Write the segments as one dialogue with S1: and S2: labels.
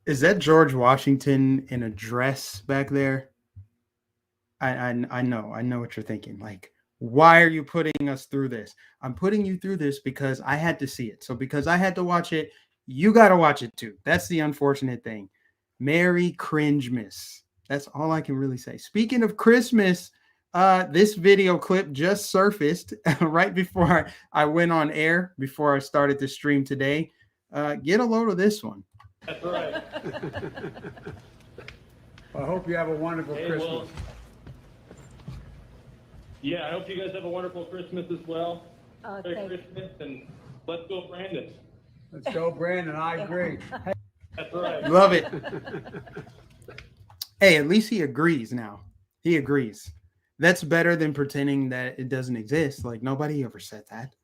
S1: Is that George Washington in a dress back there? I know what you're thinking. Like, why are you putting us through this? I'm putting you through this because I had to see it. So because I had to watch it, you got to watch it too. That's the unfortunate thing. Merry Cringemas. That's all I can really say. Speaking of Christmas, this video clip just surfaced right before I went on air, before I started the stream today. Get a load of this one.
S2: That's right.
S3: I hope you have a wonderful Christmas.
S2: Well, yeah, I hope you guys have a wonderful Christmas as well. Merry Christmas, and let's go, Brandon.
S3: Let's go, Brandon. I agree.
S2: That's right.
S1: Love it. Hey, at least he agrees now. He agrees. That's better than pretending that it doesn't exist. Like, nobody ever said that.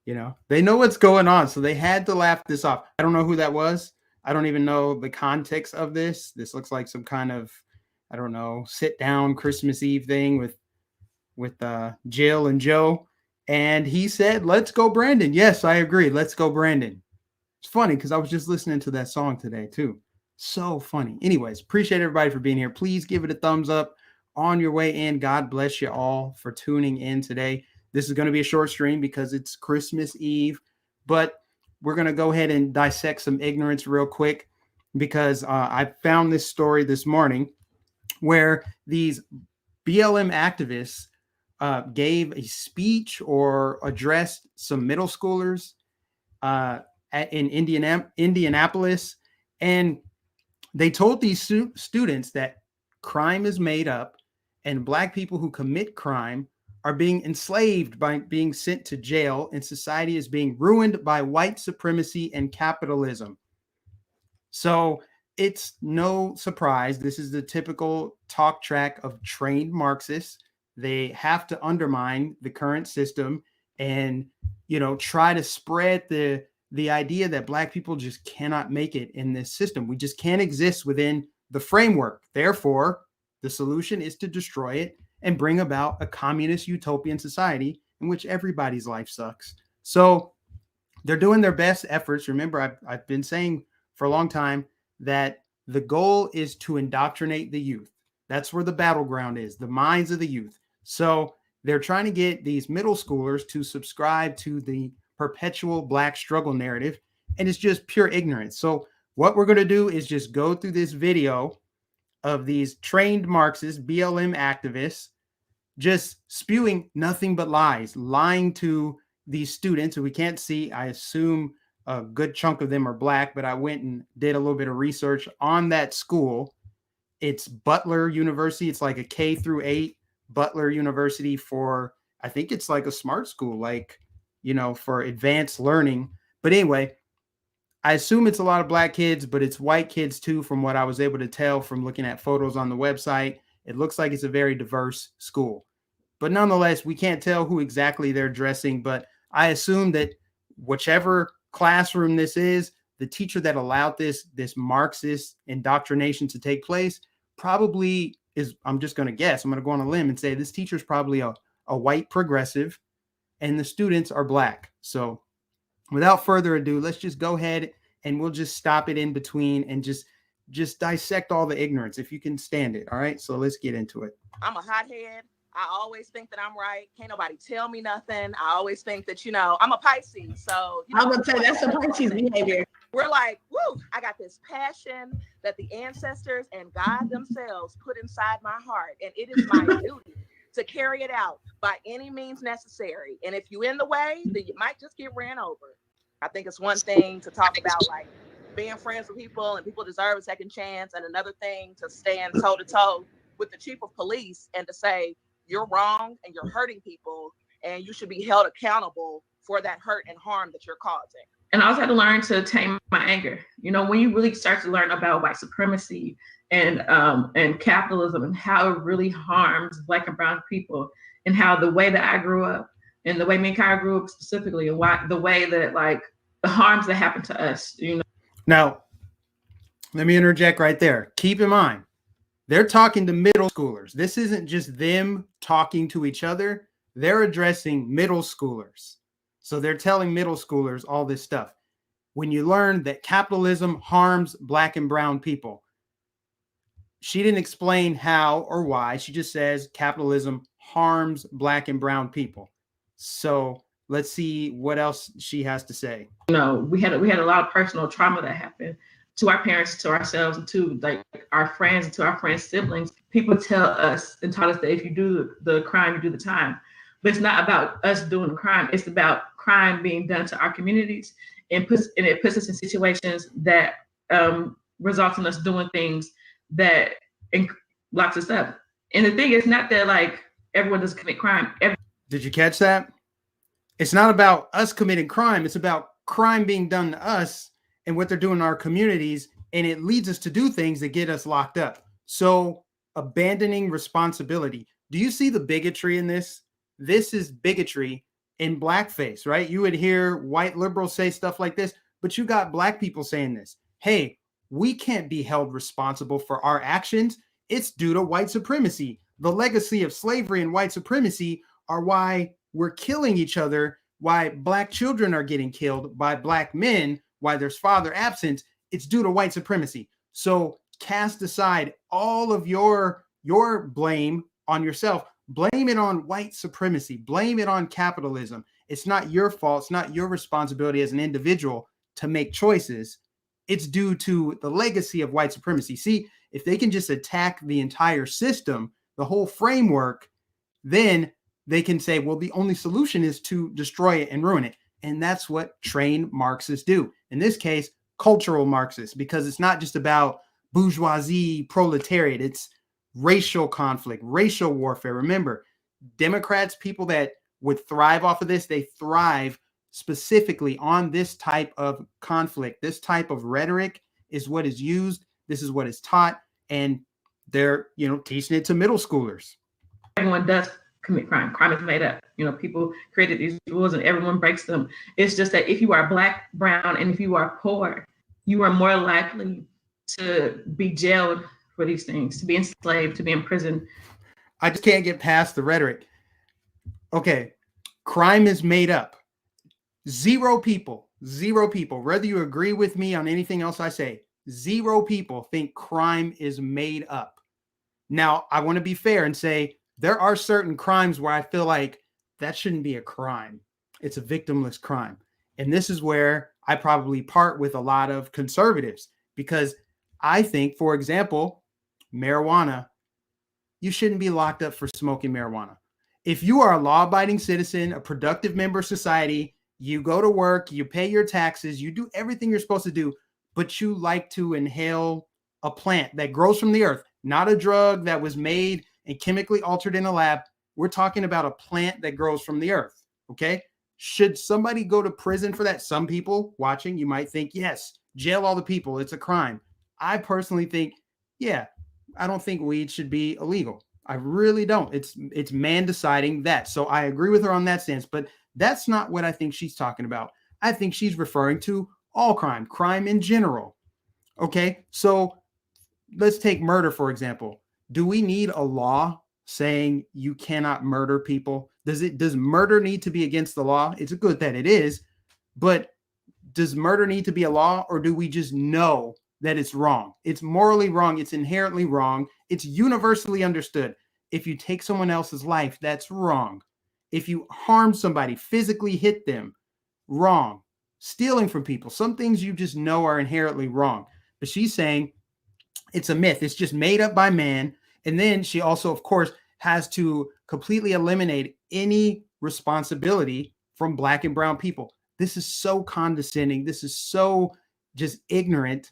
S1: You know, they know what's going on, so they had to laugh this off. I don't know who that was. I don't even know the context of this. This looks like some kind of, I don't know, sit down Christmas Eve thing with Jill and Joe. And he said, let's go, Brandon. Yes, I agree. Let's go, Brandon. It's funny because I was just listening to that song today too. So funny. Anyways, appreciate everybody for being here. Please give it a thumbs up on your way in. God bless you all for tuning in today. This is going to be a short stream because it's Christmas Eve, but we're going to go ahead and dissect some ignorance real quick because I found this story this morning where these BLM activists gave a speech or addressed some middle schoolers in Indianapolis, and they told these students that crime is made up and Black people who commit crime are being enslaved by being sent to jail, and society is being ruined by white supremacy and capitalism. So it's no surprise. This is the typical talk track of trained Marxists. They have to undermine the current system and, you know, try to spread the idea that Black people just cannot make it in this system. We just can't exist within the framework. Therefore, the solution is to destroy it and bring about a communist utopian society in which everybody's life sucks. So they're doing their best efforts. Remember, I've been saying for a long time that the goal is to indoctrinate the youth. That's where the battleground is, the minds of the youth. So they're trying to get these middle schoolers to subscribe to the perpetual Black struggle narrative, and it's just pure ignorance. So what we're going to do is just go through this video of these trained Marxists, BLM activists, just spewing nothing but lies, lying to these students who we can't see. I assume a good chunk of them are Black, but I went and did a little bit of research on that school. It's Butler University. It's like a K through 8 Butler University for, I think it's like a smart school, like, you know, for advanced learning. But anyway, I assume it's a lot of Black kids, but it's white kids too, from what I was able to tell from looking at photos on the website. It looks like it's a very diverse school. But nonetheless, we can't tell who exactly they're dressing. But I assume that whichever classroom this is, the teacher that allowed this Marxist indoctrination to take place probably is, I'm just going to guess, I'm going to go on a limb and say this teacher is probably a white progressive and the students are Black. So without further ado, let's just go ahead and we'll just stop it in between and just dissect all the ignorance if you can stand it. All right, so let's get into it.
S4: I'm a hothead. I always think that I'm right. Can't nobody tell me nothing. I always think that, you know, I'm a Pisces. So, you know,
S5: I'm going to say that's a Pisces behavior.
S4: We're like, woo, I got this passion that the ancestors and God themselves put inside my heart. And it is my duty to carry it out by any means necessary. And if you in the way, then you might just get ran over. I think it's one thing to talk about like being friends with people and people deserve a second chance. And another thing to stand toe to toe with the chief of police and to say, you're wrong and you're hurting people and you should be held accountable for that hurt and harm that you're causing.
S5: And I also had to learn to tame my anger. You know, when you really start to learn about white supremacy and capitalism and how it really harms Black and brown people, and how the way that I grew up and the way me and Kyra grew up specifically, and why the way that like the harms that happen to us, you know.
S1: Now, let me interject right there. Keep in mind, they're talking to middle schoolers. This isn't just them talking to each other. They're addressing middle schoolers. So they're telling middle schoolers all this stuff. When you learn that capitalism harms Black and brown people, she didn't explain how or why. She just says capitalism harms Black and brown people. So let's see what else she has to say.
S5: You know, we had a lot of personal trauma that happened to our parents, to ourselves, and to like our friends, and to our friends' siblings. People tell us and taught us that if you do the crime, you do the time. But it's not about us doing the crime. It's about crime being done to our communities, and it puts us in situations that results in us doing things that locks us up. And the thing is not that like everyone doesn't commit crime.
S1: Did you catch that? It's not about us committing crime. It's about crime being done to us and what they're doing in our communities. And it leads us to do things that get us locked up. So abandoning responsibility. Do you see the bigotry in this? This is bigotry in blackface, right? You would hear white liberals say stuff like this, but you got Black people saying this. Hey, we can't be held responsible for our actions. It's due to white supremacy. The legacy of slavery and white supremacy are why we're killing each other, why Black children are getting killed by Black men, why there's father absence. It's due to white supremacy. So cast aside all of your blame on yourself. Blame it on white supremacy. Blame it on capitalism. It's not your fault. It's not your responsibility as an individual to make choices. It's due to the legacy of white supremacy. See, if they can just attack the entire system, the whole framework, then they can say, well, the only solution is to destroy it and ruin it. And that's what trained Marxists do. In this case, cultural Marxists, because it's not just about bourgeoisie, proletariat. It's racial conflict, racial warfare. Remember, Democrats, people that would thrive off of this, they thrive specifically on this type of conflict. This type of rhetoric is what is used. This is what is taught. And they're, teaching it to middle schoolers.
S5: Everyone does commit crime. Crime is made up. People created these rules and everyone breaks them. It's just that if you are Black, brown, and if you are poor, you are more likely to be jailed for these things, to be enslaved, to be in prison.
S1: I just can't get past the rhetoric. Okay, crime is made up. Zero people, whether you agree with me on anything else I say, zero people think crime is made up. Now, I want to be fair and say there are certain crimes where I feel like that shouldn't be a crime. It's a victimless crime. And this is where I probably part with a lot of conservatives, because I think, for example, marijuana, you shouldn't be locked up for smoking marijuana. If you are a law-abiding citizen, a productive member of society, you go to work, you pay your taxes, you do everything you're supposed to do, but you like to inhale a plant that grows from the earth, not a drug that was made and chemically altered in a lab. We're talking about a plant that grows from the earth, okay? Should somebody go to prison for that? Some people watching, you might think, yes, jail all the people, it's a crime. I personally think, yeah, I don't think weed should be illegal. I really don't. It's man deciding that. So I agree with her on that stance, but that's not what I think she's talking about. I think she's referring to all crime in general. Okay, so let's take murder, for example. Do we need a law saying you cannot murder people? Does murder need to be against the law? It's good that it is, but does murder need to be a law, or do we just know that it's wrong? It's morally wrong. It's inherently wrong. It's universally understood. If you take someone else's life, that's wrong. If you harm somebody, physically hit them, wrong. Stealing from people, some things you just know are inherently wrong. But she's saying it's a myth. It's just made up by man. And then she also, of course, has to completely eliminate any responsibility from Black and brown people. This is so condescending. This is so just ignorant.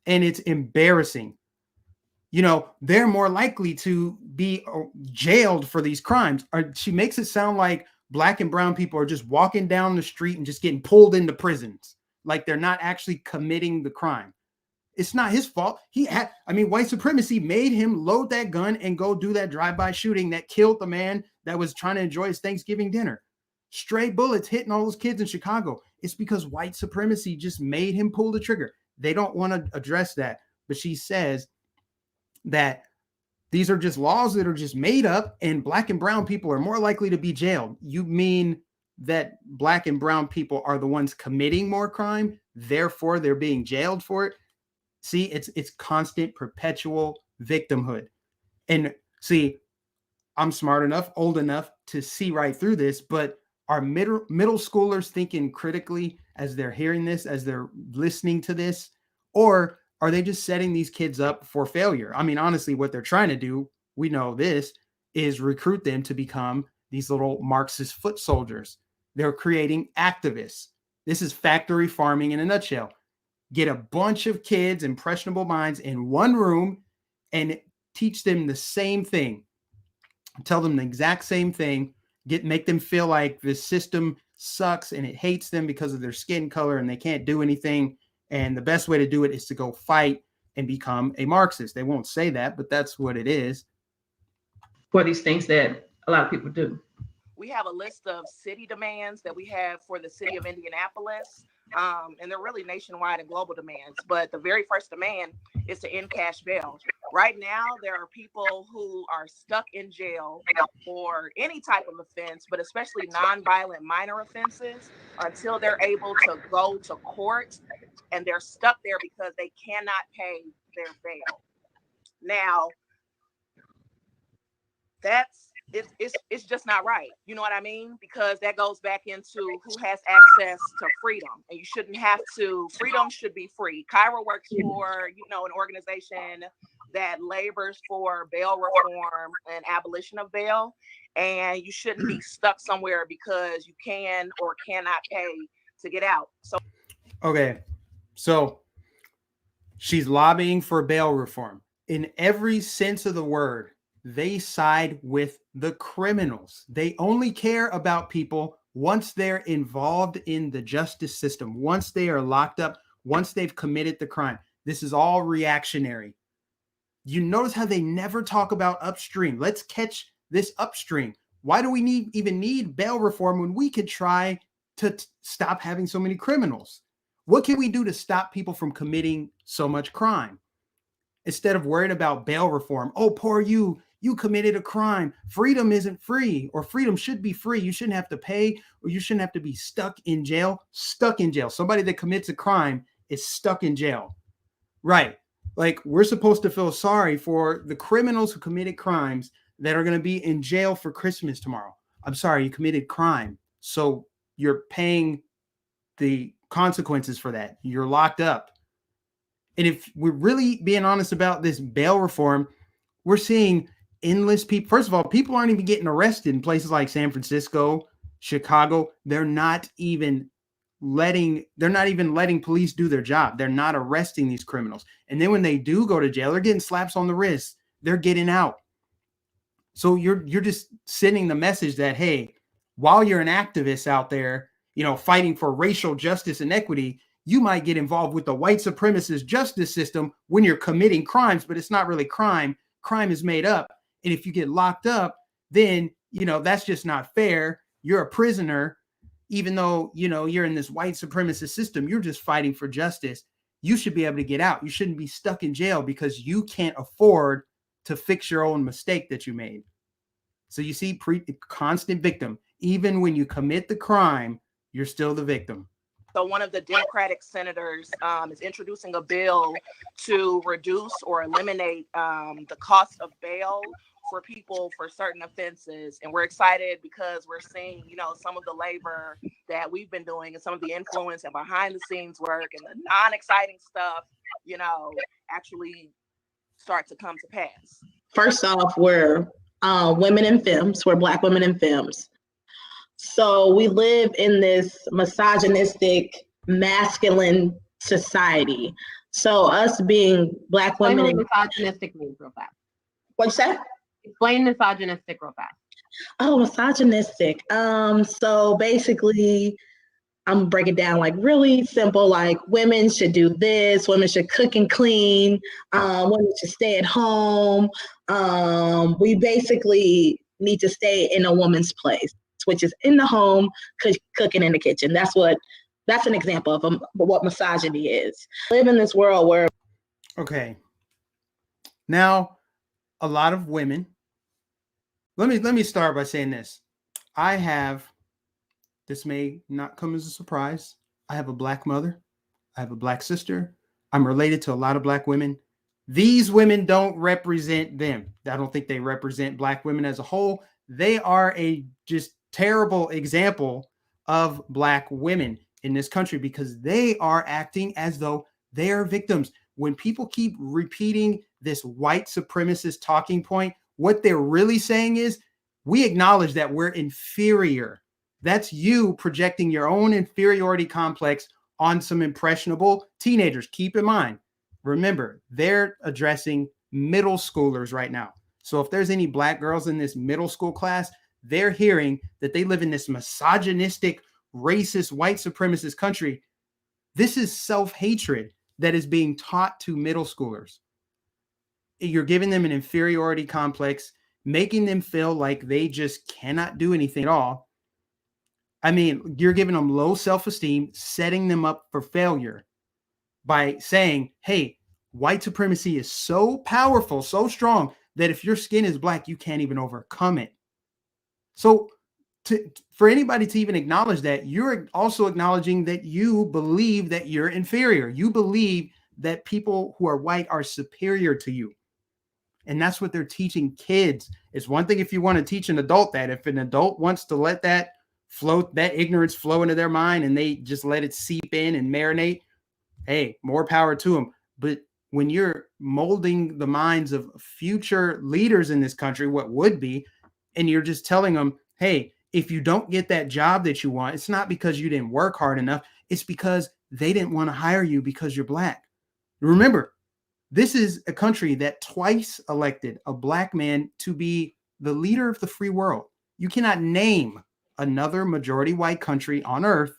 S1: And it's embarrassing. They're more likely to be jailed for these crimes. She makes it sound like Black and brown people are just walking down the street and just getting pulled into prisons, like they're not actually committing the crime. It's not his fault. White supremacy made him load that gun and go do that drive-by shooting that killed the man that was trying to enjoy his Thanksgiving dinner. Stray bullets hitting all those kids in Chicago. It's because white supremacy just made him pull the trigger. They don't want to address that. But she says that these are just laws that are just made up, and Black and brown people are more likely to be jailed. You mean that black and brown people are the ones committing more crime, therefore they're being jailed for it. See, it's constant, perpetual victimhood. And see, I'm smart enough, old enough to see right through this, but are middle schoolers thinking critically as they're hearing this, as they're listening to this? Or are they just setting these kids up for failure? I mean, honestly, what they're trying to do, we know this, is recruit them to become these little Marxist foot soldiers. They're creating activists. This is factory farming in a nutshell. Get a bunch of kids, impressionable minds in one room and teach them the same thing. Tell them the exact same thing. Make them feel like the system sucks and it hates them because of their skin color and they can't do anything. And the best way to do it is to go fight and become a Marxist. They won't say that, but that's what it is.
S5: For these things that a lot of people do.
S4: We have a list of city demands that we have for the city of Indianapolis. And they're really nationwide and global demands. But the very first demand is to end cash bail. Right now, there are people who are stuck in jail for any type of offense, but especially nonviolent minor offenses, until they're able to go to court, and they're stuck there because they cannot pay their bail. Now, it's just not right. You know what I mean? Because that goes back into who has access to freedom, and you shouldn't have to. Freedom should be free. Kyra works for, an organization that labors for bail reform and abolition of bail, and you shouldn't be stuck somewhere because you can or cannot pay to get out.
S1: So she's lobbying for bail reform. In every sense of the word, they side with the criminals. They only care about people once they're involved in the justice system, once they are locked up, once they've committed the crime. This is all reactionary. You notice how they never talk about upstream. Let's catch this upstream. Why do we even need bail reform when we could try to stop having so many criminals? What can we do to stop people from committing so much crime? Instead of worrying about bail reform, oh, poor you committed a crime. Freedom isn't free, or freedom should be free. You shouldn't have to pay, or you shouldn't have to be stuck in jail. Stuck in jail. Somebody that commits a crime is stuck in jail. Right. Like, we're supposed to feel sorry for the criminals who committed crimes that are going to be in jail for Christmas tomorrow. I'm sorry, you committed crime, so you're paying the consequences for that. You're locked up. And if we're really being honest about this bail reform, we're seeing endless people. First of all, people aren't even getting arrested in places like San Francisco, Chicago. They're not even letting police do their job. They're not arresting these criminals. And then when they do go to jail, they're getting slaps on the wrist. They're getting out. So you're just sending the message that, hey, while you're an activist out there, fighting for racial justice and equity, you might get involved with the white supremacist justice system when you're committing crimes, but it's not really crime. Crime is made up. And if you get locked up, then, that's just not fair. You're a prisoner, even though, you're in this white supremacist system. You're just fighting for justice. You should be able to get out. You shouldn't be stuck in jail because you can't afford to fix your own mistake that you made. So you see, constant victim. Even when you commit the crime, you're still the victim.
S4: So one of the Democratic senators is introducing a bill to reduce or eliminate the cost of bail for people for certain offenses. And we're excited because we're seeing, some of the labor that we've been doing and some of the influence and behind the scenes work and the non-exciting stuff, actually start to come to pass.
S6: First off, we're women in films. We're Black women in films. So we live in this misogynistic, masculine society. So us being Black women.
S7: Explain what misogynistic means real fast.
S6: What'd you say?
S7: Explain misogynistic real fast.
S6: Oh, misogynistic. So basically, I'm gonna break it down like really simple, like women should do this, women should cook and clean, women should stay at home. We basically need to stay in a woman's place, which is in the home, cooking in the kitchen. That's an example of what misogyny is. Live in this world where.
S1: Okay. Now, a lot of women, let me start by saying this. I have this may not come as a surprise. I have a Black mother. I have a Black sister. I'm related to a lot of Black women. These women don't represent them. I don't think they represent Black women as a whole. They are a just terrible example of Black women in this country because they are acting as though they are victims. When people keep repeating this white supremacist talking point, what they're really saying is, we acknowledge that we're inferior. That's you projecting your own inferiority complex on some impressionable teenagers. Keep in mind, remember, they're addressing middle schoolers right now. So if there's any Black girls in this middle school class, they're hearing that they live in this misogynistic, racist, white supremacist country. This is self-hatred that is being taught to middle schoolers. You're giving them an inferiority complex, making them feel like they just cannot do anything at all. I mean, you're giving them low self-esteem, setting them up for failure by saying, hey, white supremacy is so powerful, so strong, that if your skin is Black, you can't even overcome it. So for anybody to even acknowledge that, you're also acknowledging that you believe that you're inferior. You believe that people who are white are superior to you. And that's what they're teaching kids. It's one thing if you want to teach an adult that. If an adult wants to let that float, that ignorance flow into their mind, and they just let it seep in and marinate, hey, more power to them. But when you're molding the minds of future leaders in this country, what would be, and you're just telling them, hey, if you don't get that job that you want, it's not because you didn't work hard enough. It's because they didn't want to hire you because you're Black. Remember, this is a country that twice elected a Black man to be the leader of the free world. You cannot name another majority white country on earth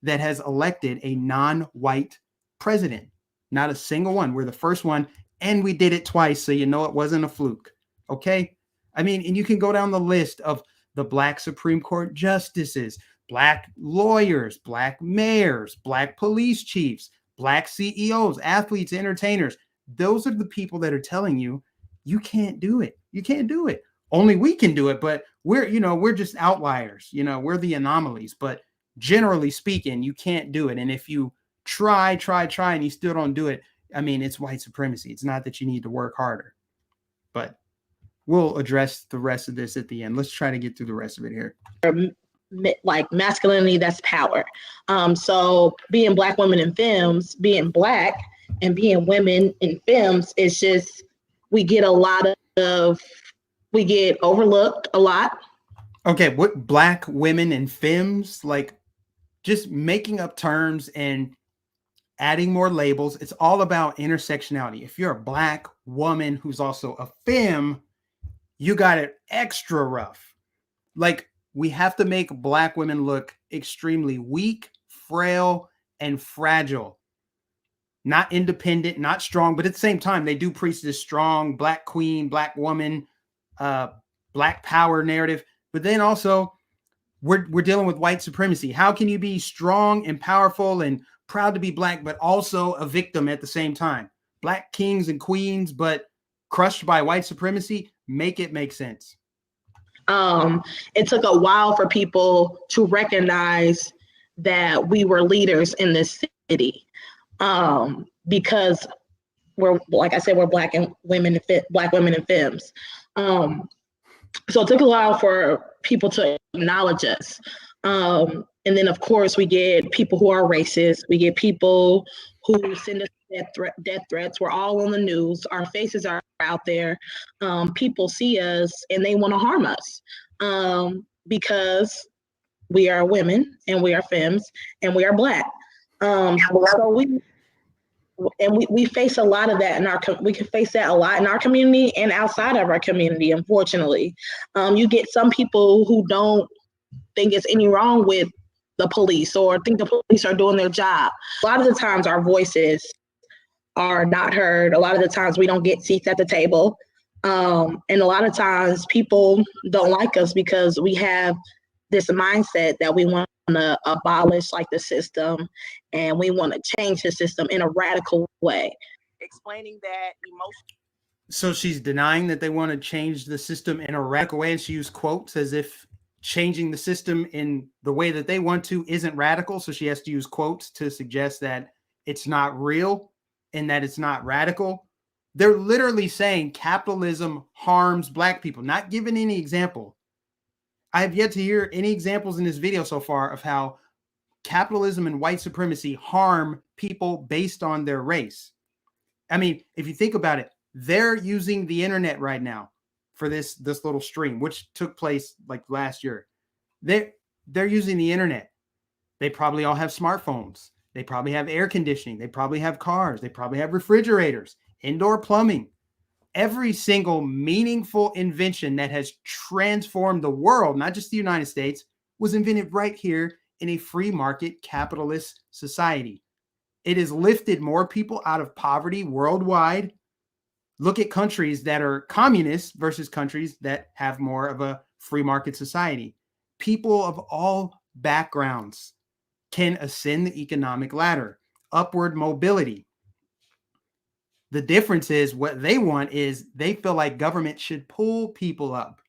S1: that has elected a non-white president. Not a single one. We're the first one, and we did it twice, so you know it wasn't a fluke. Okay? I mean, and you can go down the list of the Black Supreme Court justices, Black lawyers, Black mayors, Black police chiefs, Black CEOs, athletes, entertainers. Those are the people that are telling you, you can't do it. You can't do it. Only we can do it, but we're just outliers. We're the anomalies, but generally speaking, you can't do it. And if you try, and you still don't do it, I mean, it's white supremacy. It's not that you need to work harder, but we'll address the rest of this at the end. Let's try to get through the rest of it here.
S6: Like masculinity, that's power. So being Black women in films, being Black and being women in films, it's just, we get overlooked a lot.
S1: Okay, what Black women in films, like just making up terms and adding more labels. It's all about intersectionality. If you're a Black woman who's also a femme, you got it extra rough. Like, we have to make Black women look extremely weak, frail, and fragile. Not independent, not strong, but at the same time, they do preach this strong Black queen, Black woman, Black power narrative. But then also, we're dealing with white supremacy. How can you be strong and powerful and proud to be Black, but also a victim at the same time? Black kings and queens, but crushed by white supremacy? Make it make sense.
S6: It took a while for people to recognize that we were leaders in this city, because we're, like I said, we're Black women in films. So it took a while for people to acknowledge us. And then, of course, we get people who are racist. We get people who send us death threats. We're all on the news. Our faces are out there. People see us and they want to harm us because we are women and we are femmes and we are Black. So we face a lot of that we can face that a lot in our community and outside of our community, unfortunately. You get some people who don't think it's any wrong with the police or think the police are doing their job. A lot of the times our voices are not heard. A lot of the times we don't get seats at the table. And a lot of times people don't like us because we have this mindset that we want to abolish like the system and we want to change the system in a radical way.
S4: Explaining that emotion.
S1: So she's denying that they want to change the system in a radical way, and she used quotes as if changing the system in the way that they want to isn't radical. So she has to use quotes to suggest that it's not real and that it's not radical. They're literally saying capitalism harms Black people, not giving any example. I have yet to hear any examples in this video so far of how capitalism and white supremacy harm people based on their race. I mean, if you think about it, they're using the internet right now for this little stream, which took place like last year. They're using the internet. They probably all have smartphones. They probably have air conditioning. They probably have cars. They probably have refrigerators, indoor plumbing. Every single meaningful invention that has transformed the world, not just the United States, was invented right here in a free market capitalist society. It has lifted more people out of poverty worldwide. Look at countries that are communist versus countries that have more of a free market society. People of all backgrounds can ascend the economic ladder, upward mobility. The difference is what they want is they feel like government should pull people up.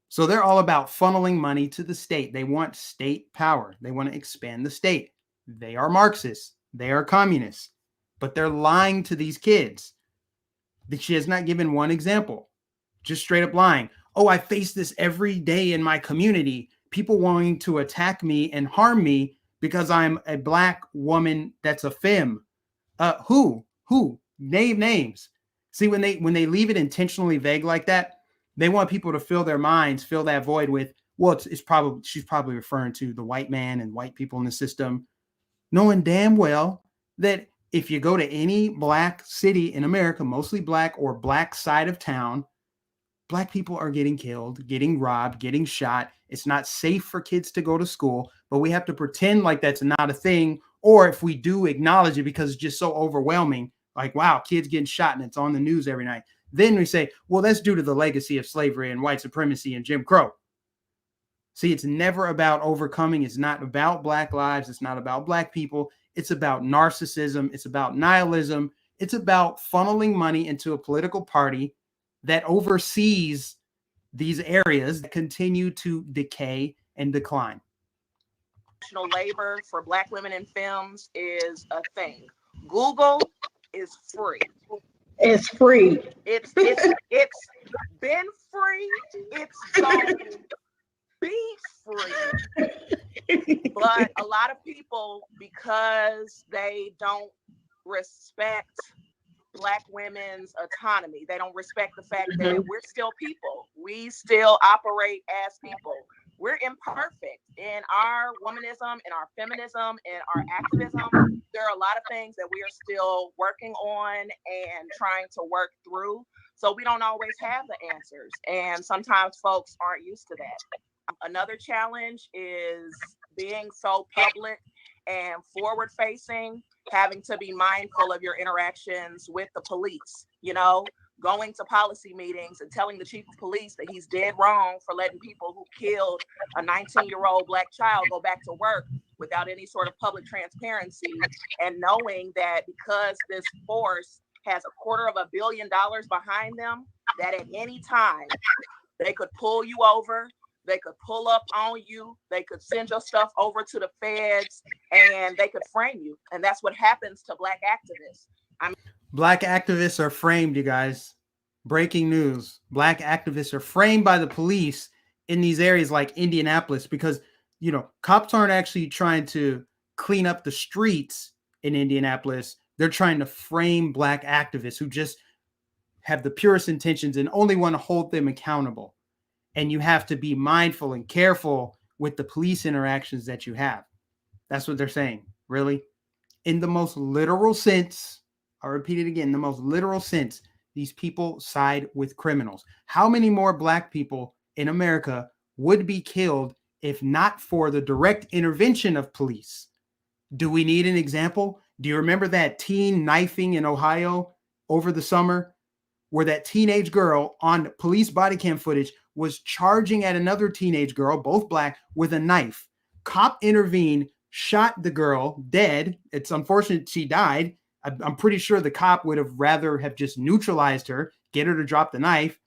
S1: So they're all about funneling money to the state. They want state power. They want to expand the state. They are Marxists. They are communists. But they're lying to these kids. She has not given one example. Just straight up lying. Oh, I face this every day in my community. People wanting to attack me and harm me because I'm a Black woman that's a femme. Who? Name names. See, when they leave it intentionally vague like that, they want people to fill their minds, fill that void with, well, she's probably referring to the white man and white people in the system, knowing damn well that if you go to any Black city in America, mostly Black or Black side of town, Black people are getting killed, getting robbed, getting shot. It's not safe for kids to go to school, but we have to pretend like that's not a thing. Or if we do acknowledge it because it's just so overwhelming, like, wow, kids getting shot and it's on the news every night. Then we say, well, that's due to the legacy of slavery and white supremacy and Jim Crow. See, it's never about overcoming. It's not about Black lives. It's not about Black people. It's about narcissism. It's about nihilism. It's about funneling money into a political party that oversees these areas that continue to decay and decline.
S4: Labor for Black women in films is a thing. Google is free.
S6: It's free.
S4: It's been free. It's going to be free. But a lot of people, because they don't respect Black women's autonomy, they don't respect the fact that we're still people. We still operate as people. We're imperfect in our womanism, in our feminism, in our activism. There are a lot of things that we are still working on and trying to work through. So we don't always have the answers. And sometimes folks aren't used to that. Another challenge is being so public and forward facing, having to be mindful of your interactions with the police, going to policy meetings and telling the chief of police that he's dead wrong for letting people who killed a 19-year-old Black child go back to work without any sort of public transparency, and knowing that because this force has $250 million behind them, that at any time they could pull you over, they could pull up on you, they could send your stuff over to the feds, and they could frame you. And that's what happens to Black activists.
S1: Black activists are framed, you guys. Breaking news. Black activists are framed by the police in these areas like Indianapolis because, cops aren't actually trying to clean up the streets in Indianapolis. They're trying to frame Black activists who just have the purest intentions and only want to hold them accountable. And you have to be mindful and careful with the police interactions that you have. That's what they're saying, really. In the most literal sense, I'll repeat it again, in the most literal sense, these people side with criminals. How many more Black people in America would be killed if not for the direct intervention of police? Do we need an example? Do you remember that teen knifing in Ohio over the summer where that teenage girl on police body cam footage was charging at another teenage girl, both Black, with a knife? Cop intervened, shot the girl dead. It's unfortunate she died. I'm pretty sure the cop would have rather have just neutralized her, get her to drop the knife.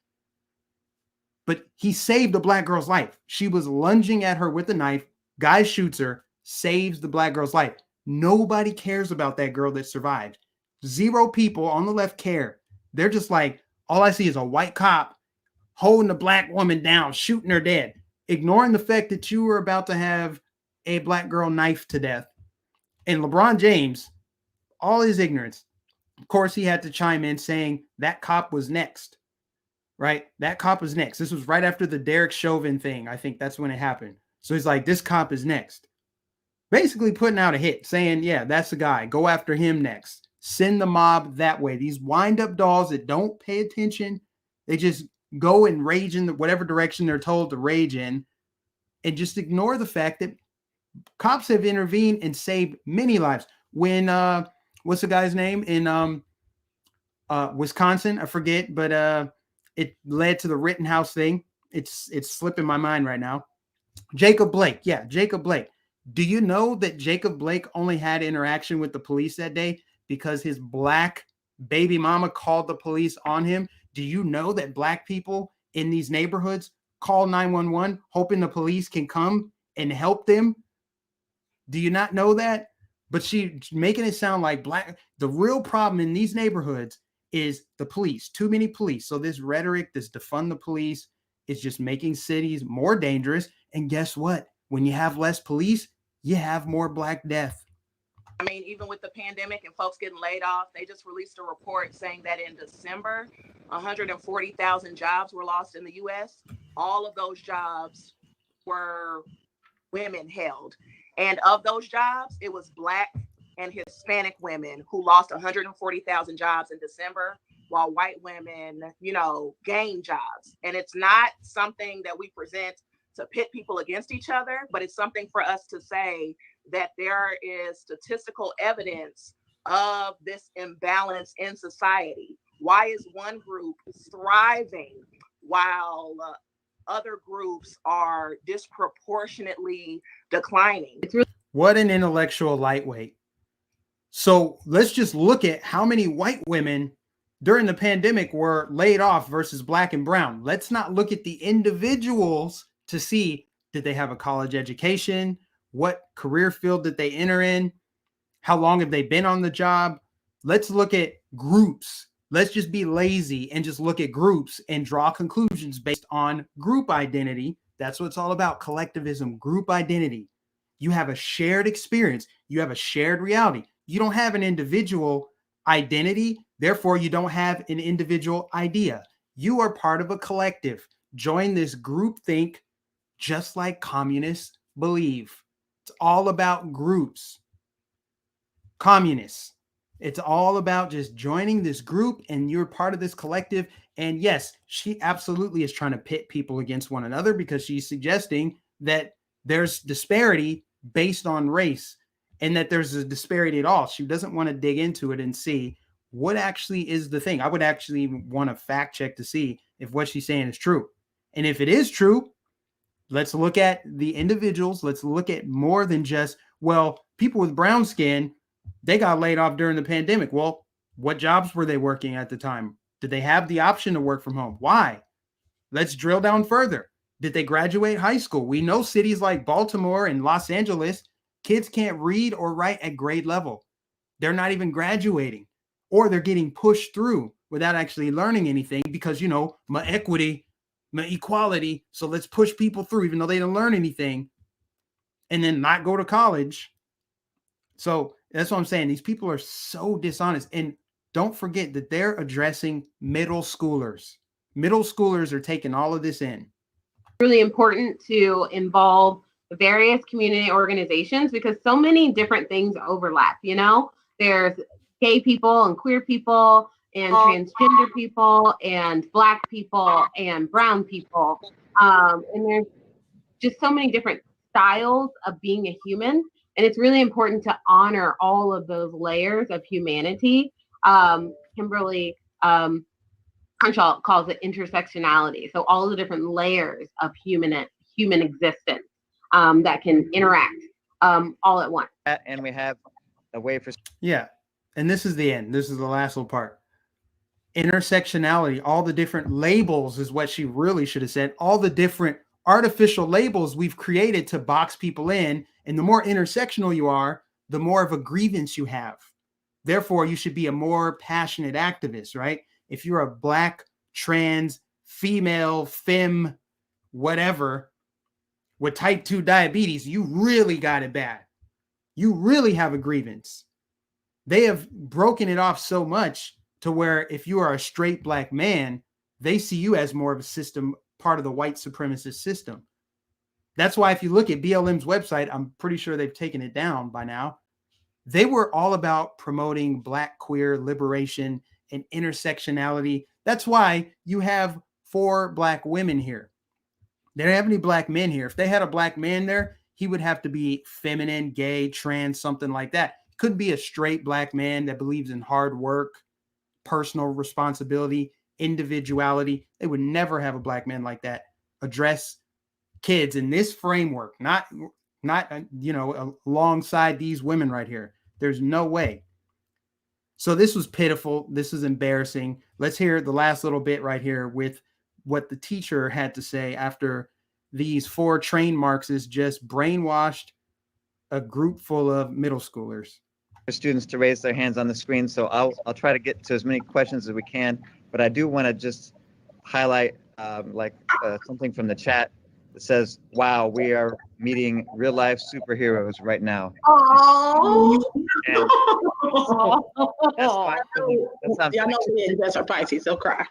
S1: but he saved the black girl's life. She was lunging at her with a knife. Guy shoots her, saves the black girl's life. Nobody cares about that girl that survived. 0 people on the left care. They're just like, all I see is a white cop holding a black woman down, shooting her dead, ignoring the fact that you were about to have a black girl knifed to death. And LeBron James, all his ignorance, of course, he had to chime in saying that cop was next, right? That cop was next. This was right after the Derek Chauvin thing. I think that's when it happened. So he's like, this cop is next. Basically putting out a hit saying, yeah, that's the guy. Go after him next. Send the mob that way. These wind-up dolls that don't pay attention, they just go and rage in whatever direction they're told to rage in, and just ignore the fact that cops have intervened and saved many lives. When what's the guy's name in Wisconsin? I forget, but it led to the Rittenhouse thing. It's slipping my mind right now. Jacob Blake. Yeah, Jacob Blake. Do you know that Jacob Blake only had interaction with the police that day because his black baby mama called the police on him? Do you know that black people in these neighborhoods call 911 hoping the police can come and help them? Do you not know that? But she's making it sound like the real problem in these neighborhoods is the police, too many police. So this rhetoric, this defund the police, is just making cities more dangerous. And guess what? When you have less police, you have more black death.
S4: I mean, even with the pandemic and folks getting laid off, they just released a report saying that in December, 140,000 jobs were lost in the U.S. All of those jobs were women held. And of those jobs, it was Black and Hispanic women who lost 140,000 jobs in December, while white women, gained jobs. And it's not something that we present to pit people against each other, but it's something for us to say that there is statistical evidence of this imbalance in society. Why is one group thriving while other groups are disproportionately declining?
S1: What an intellectual lightweight. So let's just look at how many white women during the pandemic were laid off versus black and brown. Let's not look at the individuals to see, did they have a college education? What career field did they enter in? How long have they been on the job? Let's look at groups. Let's just be lazy and just look at groups and draw conclusions based on group identity. That's what it's all about. Collectivism, group identity. You have a shared experience. You have a shared reality. You don't have an individual identity. Therefore, you don't have an individual idea. You are part of a collective. Join this group think, just like communists believe. It's all about groups. Communists. It's all about just joining this group and you're part of this collective. And yes, she absolutely is trying to pit people against one another because she's suggesting that there's disparity based on race and that there's a disparity at all. She doesn't want to dig into it and see what actually is the thing. I would actually want to fact check to see if what she's saying is true. And if it is true, let's look at the individuals. Let's look at more than just, well, people with brown skin, they got laid off during the pandemic. Well, what jobs were they working at the time? Did they have the option to work from home? Why? Let's drill down further. Did they graduate high school? We know cities like Baltimore and Los Angeles, kids can't read or write at grade level. They're not even graduating, or they're getting pushed through without actually learning anything because, my equity, my equality. So let's push people through even though they didn't learn anything and then not go to college. So that's what I'm saying. These people are so dishonest. And don't forget that they're addressing middle schoolers. Middle schoolers are taking all of this in.
S7: Really important to involve various community organizations because so many different things overlap. There's gay people and queer people and transgender people and Black people and brown people. And there's just so many different styles of being a human. And it's really important to honor all of those layers of humanity. Kimberly Crenshaw calls it intersectionality. So all the different layers of human existence that can interact all at once.
S8: And we have a way for...
S1: Yeah. And this is the end. This is the last little part. intersectionality, all the different labels is what she really should have said. All the different artificial labels we've created to box people in. And the more intersectional you are, the more of a grievance you have. Therefore, you should be a more passionate activist, right? If you're a black, trans, female, femme, whatever, with type 2 diabetes, you really got it bad. You really have a grievance. They have broken it off so much to where if you are a straight black man, they see you as more of a system, part of the white supremacist system. That's why if you look at BLM's website, I'm pretty sure they've taken it down by now. They were all about promoting black queer liberation and intersectionality. That's why you have 4 black women here. They don't have any black men here. If they had a black man there, he would have to be feminine, gay, trans, something like that. Could be a straight black man that believes in hard work, personal responsibility, individuality. They would never have a black man like that address kids in this framework, not alongside these women right here. There's no way. So this was pitiful. This is embarrassing. Let's hear the last little bit right here with what the teacher had to say after these 4 trained Marxists just brainwashed a group full of middle schoolers.
S8: Students to raise their hands on the screen, so I'll try to get to as many questions as we can, but I do want to just highlight something from the chat that says, wow, we are meeting real life superheroes right now.
S6: Oh,
S8: I
S6: know we didn't dress our Pisces, so cry.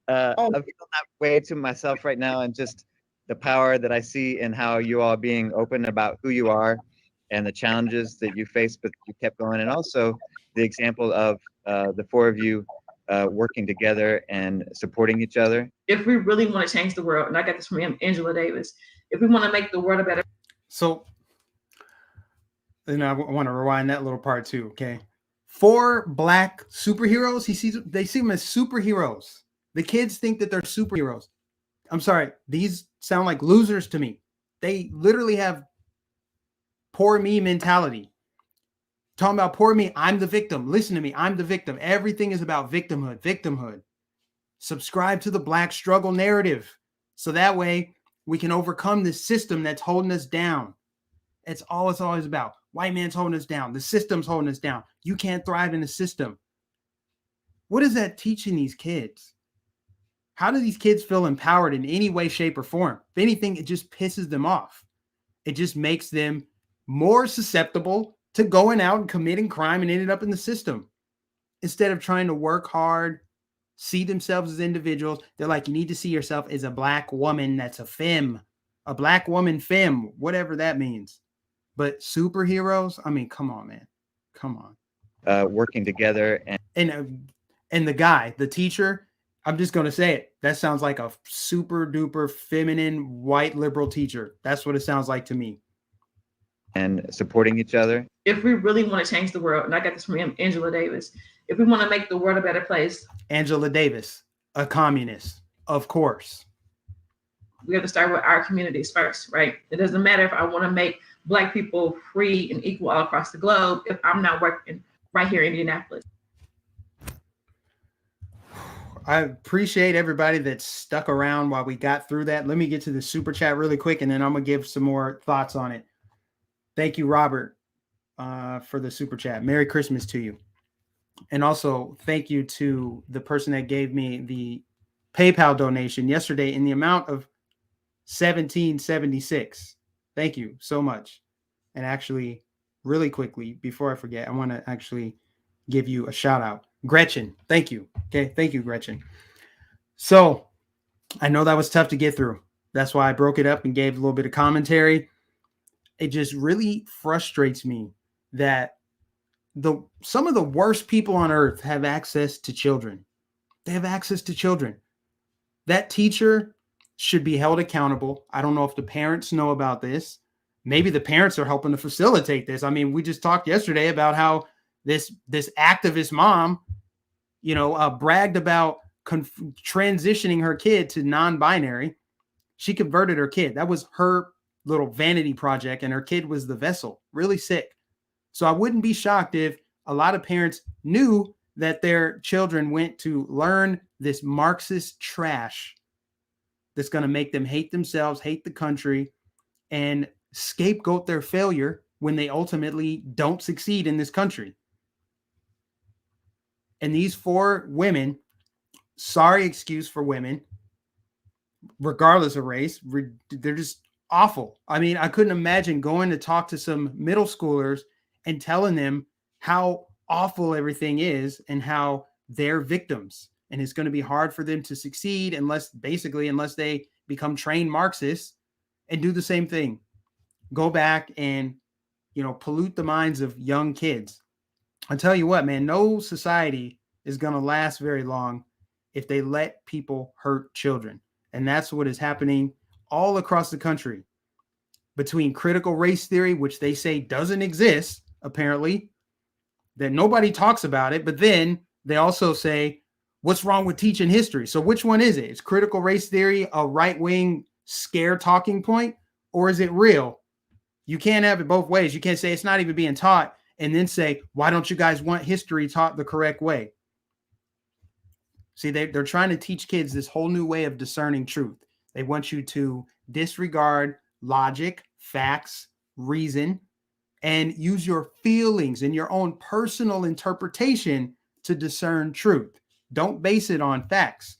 S8: I feel that way to myself right now, and just the power that I see in how you all being open about who you are and the challenges that you face, but you kept going, and also the example of the 4 of you working together and supporting each other.
S5: If we really want to change the world, and I got this from Angela Davis, if we want to make the world a better.
S1: So, I want to rewind that little part too. Okay, 4 black superheroes. They see them as superheroes. The kids think that they're superheroes. I'm sorry, these sound like losers to me. They literally have poor me mentality. Talking about poor me, I'm the victim. Listen to me, I'm the victim. Everything is about victimhood. Subscribe to the black struggle narrative. So that way we can overcome this system that's holding us down. It's all it's always about. White man's holding us down. The system's holding us down. You can't thrive in the system. What is that teaching these kids? How do these kids feel empowered in any way, shape, or form? If anything, it just pisses them off. It just makes them more susceptible to going out and committing crime and ending up in the system. Instead of trying to work hard, see themselves as individuals, they're like, you need to see yourself as a black woman that's a femme, a black woman femme, whatever that means. But superheroes, I mean, come on, man. Come on.
S8: Working together.
S1: And the guy, the teacher, I'm just going to say it. That sounds like a super duper feminine white liberal teacher. That's what it sounds like to me.
S8: And supporting each other.
S5: If we really want to change the world, and I got this from Angela Davis, if we want to make the world a better place.
S1: Angela Davis, a communist, of course.
S5: We have to start with our communities first, right? It doesn't matter if I want to make Black people free and equal all across the globe if I'm not working right here in Indianapolis.
S1: I appreciate everybody that stuck around while we got through that. Let me get to the super chat really quick, and then I'm going to give some more thoughts on it. Thank you, Robert, for the super chat. Merry Christmas to you. And also thank you to the person that gave me the PayPal donation yesterday in the amount of $17.76. Thank you so much. And actually, really quickly, before I forget, I want to actually give you a shout out. Gretchen, thank you. Okay, thank you, Gretchen. So I know that was tough to get through. That's why I broke it up and gave a little bit of commentary. It just really frustrates me that some of the worst people on earth have access to children. They have access to children. That teacher should be held accountable. I don't know if the parents know about this. Maybe the parents are helping to facilitate this. I mean, we just talked yesterday about how this activist mom, bragged about transitioning her kid to non-binary. She converted her kid. That was her little vanity project, and her kid was the vessel. Really sick. So I wouldn't be shocked if a lot of parents knew that their children went to learn this Marxist trash that's going to make them hate themselves, hate the country, and scapegoat their failure when they ultimately don't succeed in this country. And these 4 women, sorry excuse for women, regardless of race, they're just awful. I mean, I couldn't imagine going to talk to some middle schoolers and telling them how awful everything is and how they're victims. And it's going to be hard for them to succeed unless they become trained Marxists and do the same thing. Go back and, pollute the minds of young kids. I'll tell you what, man, no society is going to last very long if they let people hurt children. And that's what is happening all across the country between critical race theory, which they say doesn't exist, apparently, that nobody talks about it. But then they also say, what's wrong with teaching history? So which one is it? Is critical race theory a right-wing scare talking point, or is it real? You can't have it both ways. You can't say it's not even being taught and then say, why don't you guys want history taught the correct way? See, they're trying to teach kids this whole new way of discerning truth. They want you to disregard logic, facts, reason, and use your feelings and your own personal interpretation to discern truth. Don't base it on facts.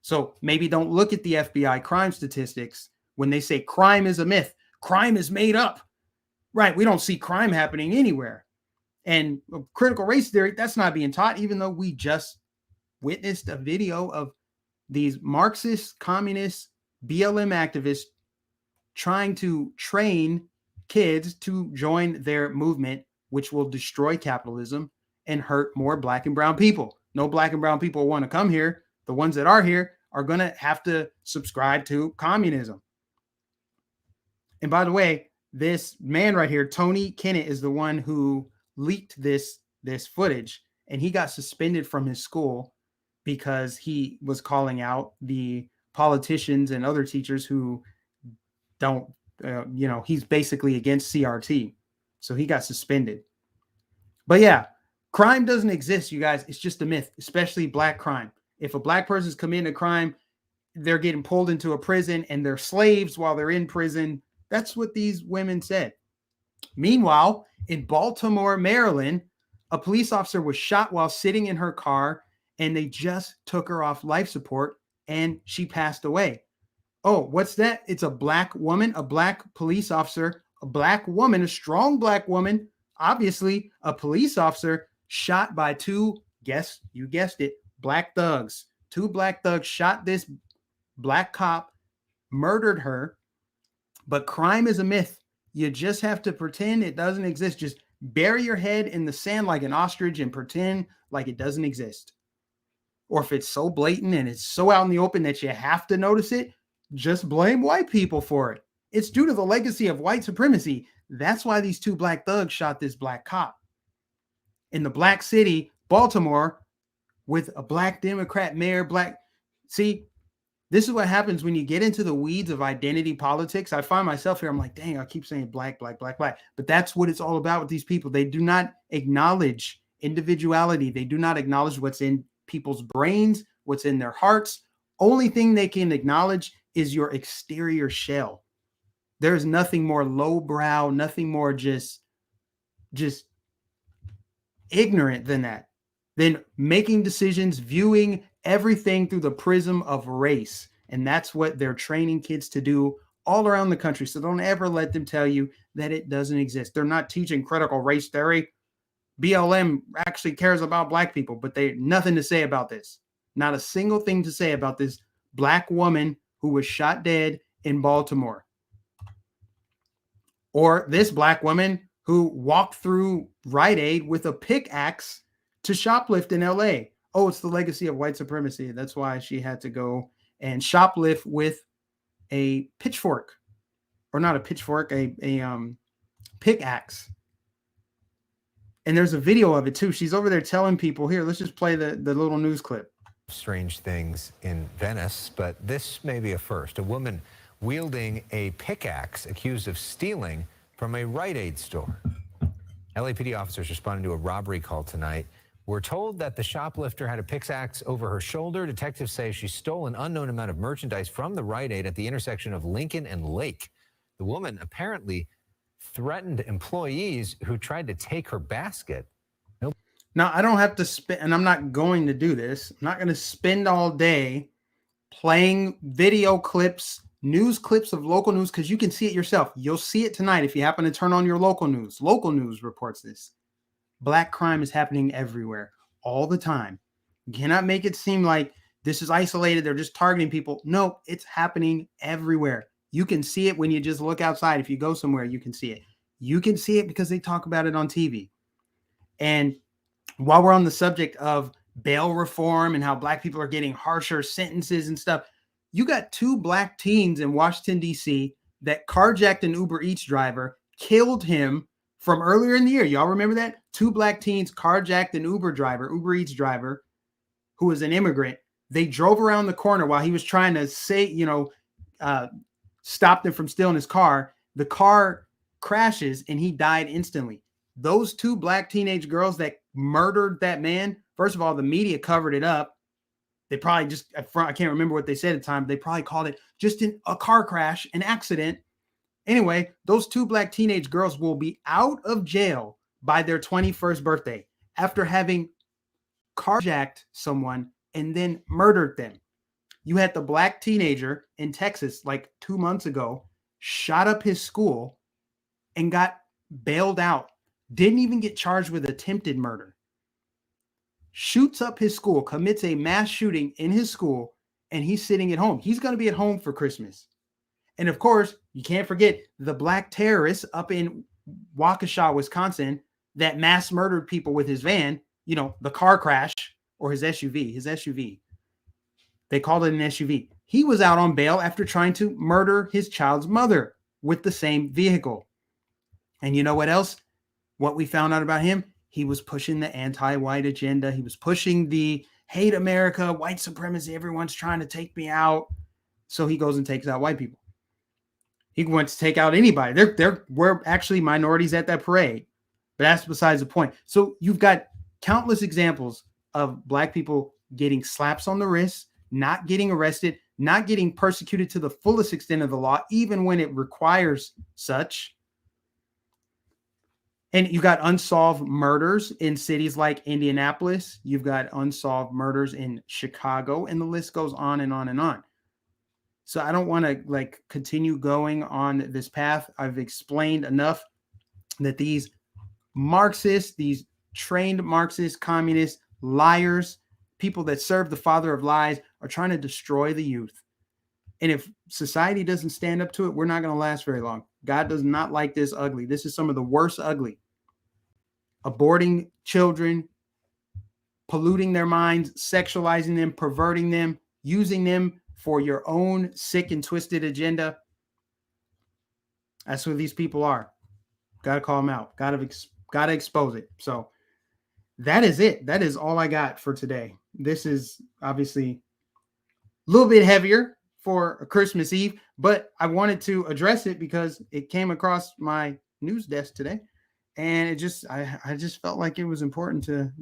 S1: So maybe don't look at the FBI crime statistics when they say crime is a myth. Crime is made up. Right. We don't see crime happening anywhere. And critical race theory, that's not being taught, even though we just witnessed a video of these Marxist, communist, BLM activists trying to train kids to join their movement, which will destroy capitalism and hurt more Black and brown people. No Black and brown people want to come here. The ones that are here are going to have to subscribe to communism. And by the way, this man right here, Tony Kennett, is the one who leaked this footage, and he got suspended from his school because he was calling out the politicians and other teachers who don't, he's basically against CRT. So he got suspended. But yeah, crime doesn't exist, you guys. It's just a myth, especially Black crime. If a Black person's committing a crime, they're getting pulled into a prison and they're slaves while they're in prison. That's what these women said. Meanwhile, in Baltimore, Maryland, a police officer was shot while sitting in her car, and they just took her off life support and she passed away. Oh, what's that? It's a Black woman, a Black police officer, a Black woman, a strong Black woman, obviously a police officer, shot by 2, you guessed it, Black thugs. 2 Black thugs shot this Black cop, murdered her. But crime is a myth. You just have to pretend it doesn't exist. Just bury your head in the sand like an ostrich and pretend like it doesn't exist. Or if it's so blatant and it's so out in the open that you have to notice it, just blame white people for it. It's due to the legacy of white supremacy. That's why these 2 Black thugs shot this Black cop. In the Black city, Baltimore, with a Black Democrat mayor, See, this is what happens when you get into the weeds of identity politics. I find myself here. I'm like, dang, I keep saying black. But that's what it's all about with these people. They do not acknowledge individuality. They do not acknowledge what's in people's brains, what's in their hearts. Only thing they can acknowledge is your exterior shell. There's nothing more lowbrow, nothing more just ignorant than that. Than making decisions, viewing everything through the prism of race. And that's what they're training kids to do all around the country. So don't ever let them tell you that it doesn't exist. They're not teaching critical race theory. BLM actually cares about Black people, but they nothing to say about this. Not a single thing to say about this Black woman who was shot dead in Baltimore. Or this Black woman who walked through Rite Aid with a pickaxe to shoplift in LA. Oh, it's the legacy of white supremacy. That's why she had to go and shoplift with a pitchfork, or not a pitchfork, a pickaxe. And there's a video of it too. She's over there telling people, here, let's just play the little news clip.
S9: Strange things in Venice, but this may be a first. A woman wielding a pickaxe accused of stealing from a Rite Aid store. LAPD officers responding to a robbery call tonight We're told that the shoplifter had a pickaxe over her shoulder. Detectives say she stole an unknown amount of merchandise from the Rite Aid at the intersection of Lincoln and Lake. The woman apparently threatened employees who tried to take her basket.
S1: Now, I don't have to spend, and I'm not going to do this. I'm not going to spend all day playing video clips, news clips of local news, because you can see it yourself. You'll see it tonight if you happen to turn on your local news. Local news reports this. Black crime is happening everywhere, all the time. You cannot make it seem like this is isolated. They're just targeting people. No, it's happening everywhere. You can see it when you just look outside. If you go somewhere, you can see it. You can see it because they talk about it on TV. And while we're on the subject of bail reform and how Black people are getting harsher sentences and stuff, you got 2 Black teens in Washington, D.C. that carjacked an Uber Eats driver, killed him from earlier in the year. Y'all remember that? 2 Black teens carjacked an Uber Eats driver who was an immigrant. They drove around the corner while he was trying to say, stop them from stealing his car. The car crashes and he died instantly. Those 2 Black teenage girls that murdered that man, first of all, the media covered it up. They probably just, I can't remember what they said at the time. They probably called it just a car crash, an accident. Anyway, those 2 Black teenage girls will be out of jail by their 21st birthday after having carjacked someone and then murdered them. You had the Black teenager in Texas like 2 months ago, shot up his school and got bailed out. Didn't even get charged with attempted murder. Shoots up his school, commits a mass shooting in his school, and he's sitting at home. He's going to be at home for Christmas. And of course, you can't forget the Black terrorists up in Waukesha, Wisconsin, that mass murdered people with his van, the car crash, or his SUV. They called it an SUV. He was out on bail after trying to murder his child's mother with the same vehicle. And you know what else? What we found out about him? He was pushing the anti-white agenda. He was pushing the hate America, white supremacy. Everyone's trying to take me out. So he goes and takes out white people. He went to take out anybody. There were actually minorities at that parade, but that's besides the point. So you've got countless examples of Black people getting slaps on the wrist, not getting arrested, not getting persecuted to the fullest extent of the law, even when it requires such. And you got unsolved murders in cities like Indianapolis. You've got unsolved murders in Chicago, and the list goes on and on and on. So I don't want to continue going on this path. I've explained enough that these Marxists, these trained Marxist communists, liars, people that serve the father of lies, are trying to destroy the youth. And if society doesn't stand up to it, we're not going to last very long. God does not like this ugly. This is some of the worst ugly. Aborting children, polluting their minds, sexualizing them, perverting them, using them for your own sick and twisted agenda. That's who these people are. Got to call them out. Got to expose it. So that is it. That is all I got for today. This is obviously a little bit heavier for a Christmas Eve, but I wanted to address it because it came across my news desk today, and I just felt like it was important to,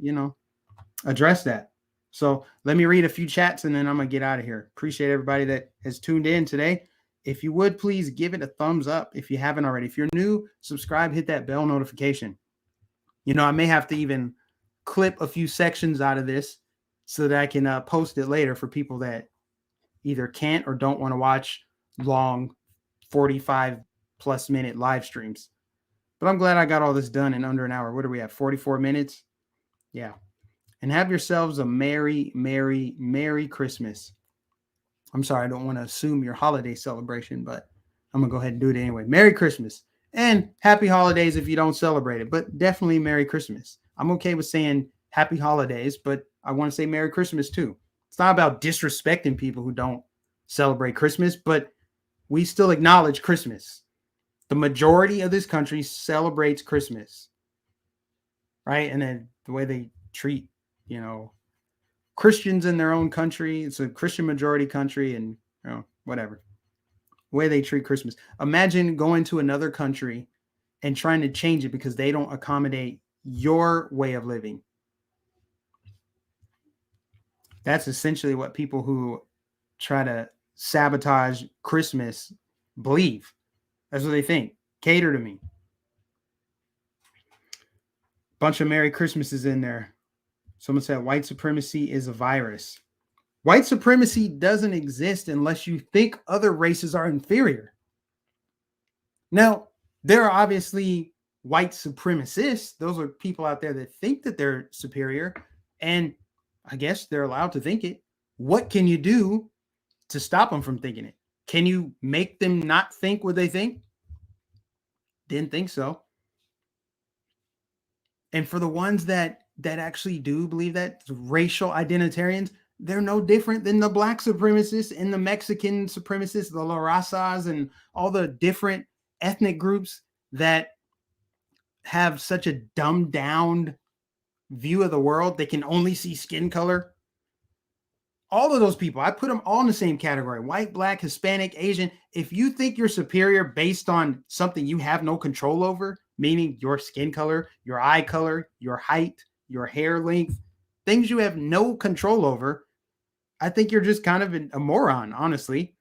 S1: address that. So let me read a few chats and then I'm going to get out of here. Appreciate everybody that has tuned in today. If you would, please give it a thumbs up if you haven't already. If you're new, subscribe, hit that bell notification. I may have to even clip a few sections out of this so that I can post it later for people that either can't or don't want to watch long 45 plus minute live streams. But I'm glad I got all this done in under an hour. What do we have? 44 minutes? Yeah. And have yourselves a merry, merry, merry Christmas. I'm sorry, I don't want to assume your holiday celebration, but I'm going to go ahead and do it anyway. Merry Christmas and happy holidays if you don't celebrate it, but definitely Merry Christmas. I'm okay with saying happy holidays, but I want to say Merry Christmas too. It's not about disrespecting people who don't celebrate Christmas, but we still acknowledge Christmas. The majority of this country celebrates Christmas, right? And then the way they treat, Christians in their own country, it's a Christian majority country, and whatever. The way they treat Christmas. Imagine going to another country and trying to change it because they don't accommodate your way of living. That's essentially what people who try to sabotage Christmas believe. That's what they think. Cater to me. Bunch of Merry Christmases in there. Someone said white supremacy is a virus. White supremacy doesn't exist unless you think other races are inferior. Now, there are obviously white supremacists. Those are people out there that think that they're superior, and I guess they're allowed to think it. What can you do to stop them from thinking it? Can you make them not think what they think? Didn't think so. And for the ones that actually do believe that, racial identitarians, they're no different than the black supremacists and the Mexican supremacists, the La Razas, and all the different ethnic groups that have such a dumbed down view of the world. They can only see skin color. All of those people, I put them all in the same category: white, black, Hispanic, Asian. If you think you're superior based on something you have no control over, meaning your skin color, your eye color, your height, your hair length, things you have no control over, I think you're just kind of a moron, honestly.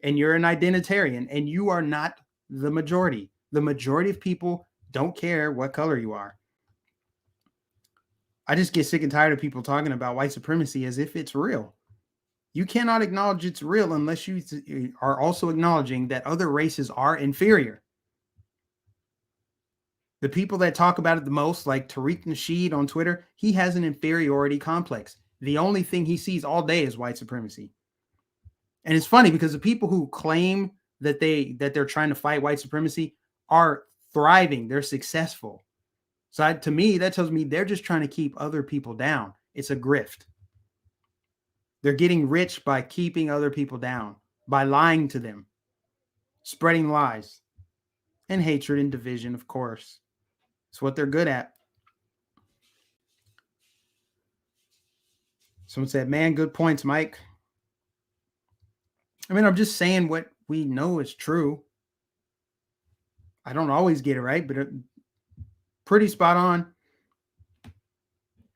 S1: And you're an identitarian, and you are not the majority. The majority of people don't care what color you are. I just get sick and tired of people talking about white supremacy as if it's real. You cannot acknowledge it's real unless you are also acknowledging that other races are inferior. The people that talk about it the most, like Tariq Nasheed on Twitter, he has an inferiority complex. The only thing he sees all day is white supremacy. And it's funny because the people who claim that they're trying to fight white supremacy are thriving. They're successful. So to me, that tells me they're just trying to keep other people down. It's a grift. They're getting rich by keeping other people down, by lying to them, spreading lies, and hatred and division, of course. It's what they're good at. Someone said, man, good points, Mike. I mean, I'm just saying what we know is true. I don't always get it right, but pretty spot on.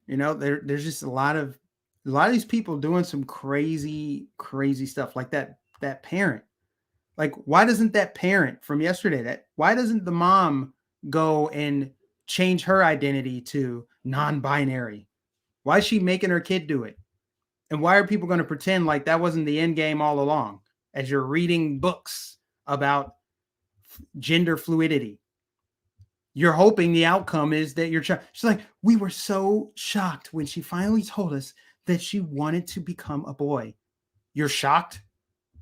S1: You know, there's just a lot of these people doing some crazy stuff, like that parent. Like, why doesn't that parent from yesterday, why doesn't the mom go and change her identity to non-binary? Why is she making her kid do it? And why are people going to pretend like that wasn't the end game all along as you're reading books about gender fluidity? You're hoping the outcome is that your child. She's like, we were so shocked when she finally told us that she wanted to become a boy. You're shocked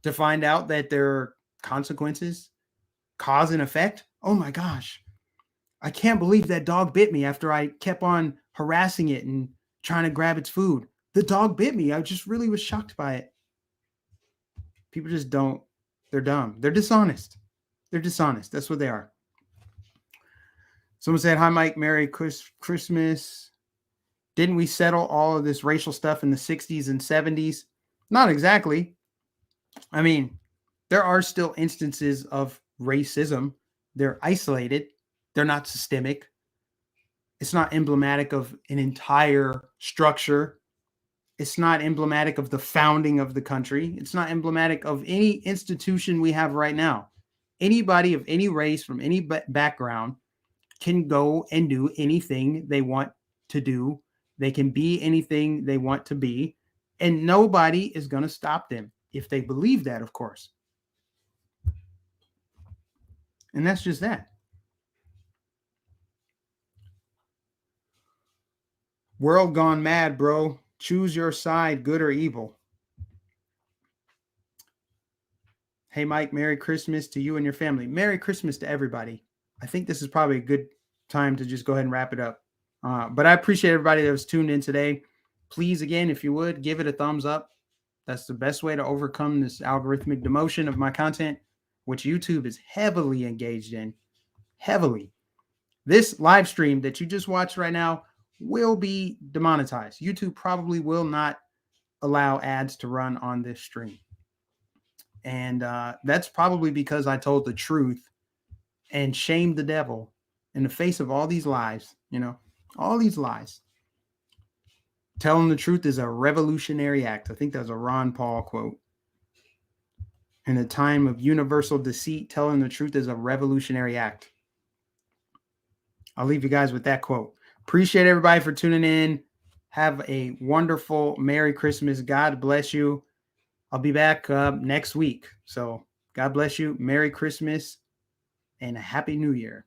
S1: to find out that there are consequences, cause and effect. Oh my gosh. I can't believe that dog bit me after I kept on harassing it and trying to grab its food. The dog bit me. I just really was shocked by it. People just don't. They're dumb. They're dishonest. They're dishonest. That's what they are. Someone said, hi, Mike. Merry Christmas. Didn't we settle all of this racial stuff in the 60s and 70s? Not exactly. I mean, there are still instances of racism. They're isolated. They're not systemic. It's not emblematic of an entire structure. It's not emblematic of the founding of the country. It's not emblematic of any institution we have right now. Anybody of any race from any background can go and do anything they want to do. They can be anything they want to be, and nobody is going to stop them if they believe that, of course. And that's just that. World gone mad, bro. Choose your side, good or evil. Hey, Mike, Merry Christmas to you and your family. Merry Christmas to everybody. I think this is probably a good time to just go ahead and wrap it up. But I appreciate everybody that was tuned in today. Please, again, if you would, give it a thumbs up. That's the best way to overcome this algorithmic demotion of my content, which YouTube is heavily engaged in. Heavily. This live stream that you just watched right now will be demonetized. YouTube probably will not allow ads to run on this stream. And that's probably because I told the truth and shamed the devil in the face of all these lies, all these lies. Telling the truth is a revolutionary act. I think that was a Ron Paul quote. In a time of universal deceit, telling the truth is a revolutionary act. I'll leave you guys with that quote. Appreciate everybody for tuning in. Have a wonderful Merry Christmas. God bless you. I'll be back next week. So God bless you. Merry Christmas and a Happy New Year.